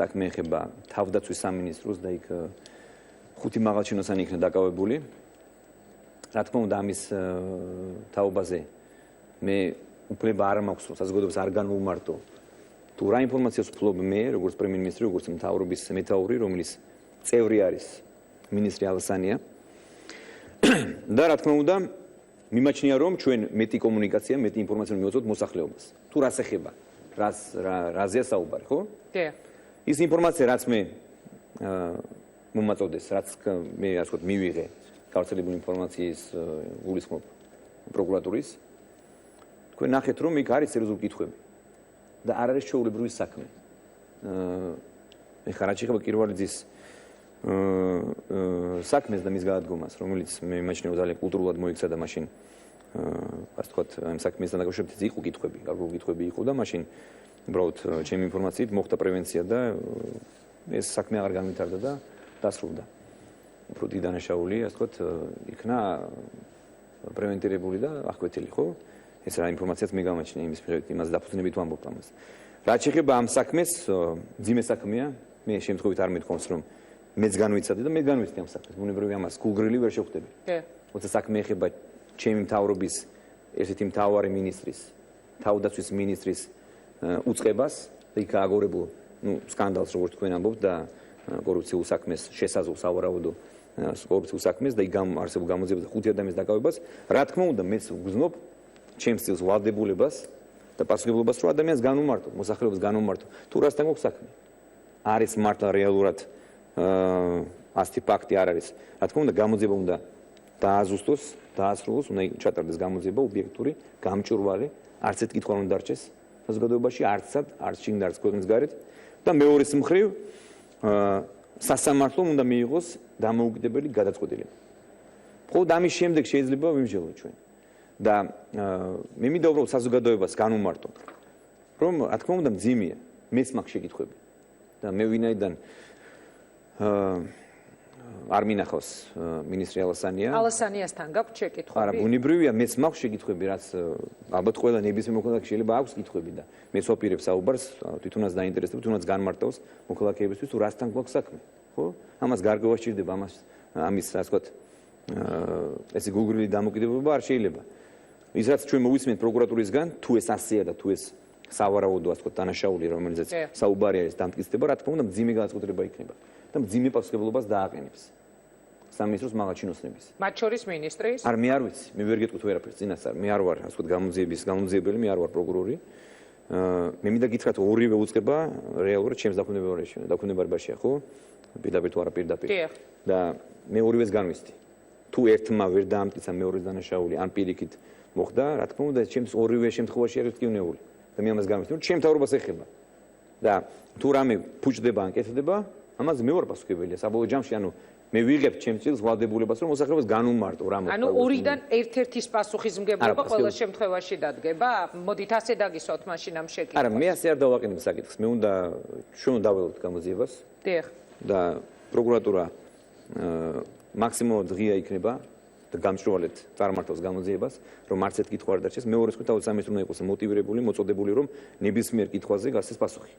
საქმე ეხება თავდაცვის სამინისტროს და იქ ხუთი მაღალჩინოსანი იქნა დაკავებული. რა თქმა უნდა, ამის თაობაზე მე უფლება არ მაქვს, საზოგადოებას არ განვუმარტო. თუ რა ინფორმაციას ვფლობ მე, როგორც პრემიერ-მინისტრი, როგორც მთავრობის მეთაური, რომელიც წევრი არის მინისტრი ალასანია. და რა თქმა უნდა, მიმაჩნია რომ ჩვენ მეტი კომუნიკაცია, მეტი ინფორმაცია მივაწვდით მოსახლეობას. თუ რას ეხება, რაზეა საუბარი, ხო? დიახ. ის ინფორმაცია, რაც მე მომაწოდეს, რაც მე ასე ვთქვათ, მივიღე გავრცელებული ინფორმაციის გულისხმობ პროკურატურის, თქვენ ნახეთ რომ იქ არის სერიოზული კითხვები და არ არის ჩვეულებრივი საქმე. ეხლა რაც შეეხება კირვალიძის საქმეს და მის გადადგომას, რომელიც მე იმაჩნევ ძალიან კულტურულად მოიქცა და მაშინ ასე ვთქვათ, ამ საქმესთან დაკავშირებით იყო კითხვები, გარკვეული კითხვები იყო და მაშინ უბრალოდ ჩემი ინფორმაციით მოხდა პრევენცია და ეს საქმე აღარ განვითარდა და დასრულდა. უფრო დიდი დანაშაული, ასე ვთქვათ, იქნა პრევენტირებული და აღკვეთილი, ხო? ეს რა ინფორმაციაც მე გამაჩნია იმის მიხედვით, იმას დაფუძნებით ვამბობ ამას. რაც შეეხება ამ საქმეს, მძიმე საქმეა, მე შემთხვევით არ მეთქვამს, რომ მეც განვიცადე და მე განვიცდი ამ საქმეს. ბუნებრივია ამას გუგრილი ვერ შევხვდები. როცა საქმე ეხება ჩემი მთავრობის ერთ-ერთი მთავარი მინისტრის, თავდაცვის მინისტრის უწყებას და იქ აგორებულ, სკანდალს როგორც თქვენ ამბობთ და კორუფციულ საქმეს შესაძლო სავარაუდო კორუფციულ საქმეს და იქ არსებულ გამოძიებას და ხუთი ადამიანის დაკავებას, რა თქმა უნდა, მეც ვგზნობ ჩემს სტილს ვალდებულებას და პასუხისმგებლობას რომ ადამიანს განვუმარტო, მოსახლეობას განვუმარტო. თუ რასთან გვაქვს საქმე? არის მართლა რეალურად ასეთი ფაქტი არ არის. რა თქმა უნდა, გამოძიება უნდა დააზუსტოს, დაასრულოს, უნდა ჩატარდეს გამოძიება ობიექტური, გამჭვირვალე, არც ერთ კითხვა არ უნდა დარჩეს საზოგადოებაში, არცად, არც შინ და არც ქვეყნის გარეთ და მეორეს მხრივ სასამართლომ უნდა მიიღოს დამოუკიდებელი გადაწყვეტილება. მხოლოდ ამის შემდეგ შეიძლება ვიმსჯელოთ ჩვენ. და მე მინდა უბრალოდ საზოგადოებას განვუმარტო, რომ რა თქმა უნდა მძიმეა, მეც მაქვს შეკითხვები და მე ვინაიდან არ მინახავს მინისტრი ალასანია. ალასანიასთან გაქვთ შეკითხვები? არა, ბუნებრივია, მეც მაქვს შეკითხვები, რაც ალბათ ყველა ნებისმიერ მოქალაქეს შეიძლება აქვს კითხვები და მეც ვაპირებ საუბარს, თვითონაც დაინტერესდება, თუნდაც განმარტავს მოქალაქეებისთვის, თუ რასთან გვაქვს საქმე, ხო? ამას გარკვევა სჭირდება, ამის ასე ვთქვათ, ესე გუგრილი დამოკიდებულება არ შეიძლება. ის რაც ჩვენ მოვისმენთ პროკურატურისგან, თუ ეს ასეა და თუ ეს სავარაუდო ასე ვთქვათ დანაშაული, რომელზეც საუბარი არის დამტკიცდება, რა თქმა უნდა, მძიმე გადაწყვეტილება იქნება და მძიმე პასუხისმგებლობას დააყენებს სამინისტროს მაღალჩინოსნების. მათ შორის მინისტრის? არ მე არ ვიცი, მე ვერ გეტყვით ვერაფერს წინასწარ, მე არ ვარ ასე ვთქვათ გამოძიებელი, მე არ ვარ პროკურორი. მე მინდა გითხრათ ორივე უწყება რეალურად ჩემს დაქვემდებარებაშია, ხო? პირდაპირ თუ არა პირდაპირ. და მე ორივეს განვიცდი. თუ ერთმა ვერ დაამტკიცა მეორეს დანაშაული, ან პირიქით მოხდა, რა თქმა უნდა, ჩემს ორივე შემთხვევაში არის ტკივნეული და მე ამას განვიცდი, რომ ჩემ მთავრობას ეხება. და თუ რამე ფუჭდება ან კეთდება, ამას მე ვარ პასუხობელია საბოლოო ჯამში, ანუ მე ვიღებ ჩემს წილს ვალდებულებას, რომ მოსახლეობას განვუმარტო რა მოხდა. ანუ ორიდან ერთ-ერთის პასუხისმგებლობა ყველა შემთხვევაში დადგება? მოდით ასე დაგისვათ მაშინ ამ შეკითხვას. არა, მე ასე არ დავაყენებ საკითხს. მე უნდა ჩვენ დაველოთ გამოძიებას. დიახ. და პროკურატურა მაქსიმუმად ღია იქნება და გამჭვირვალედ წარმართავს გამოძიებას, რომ არც ერთ კითხვა არ დარჩეს. მეორეს მხრივ თავის სამინისტრო უნდა იყოს მოტივირებული, მოწოდებული, რომ ნებისმიერ კითხვაზე გასცეს პასუხი.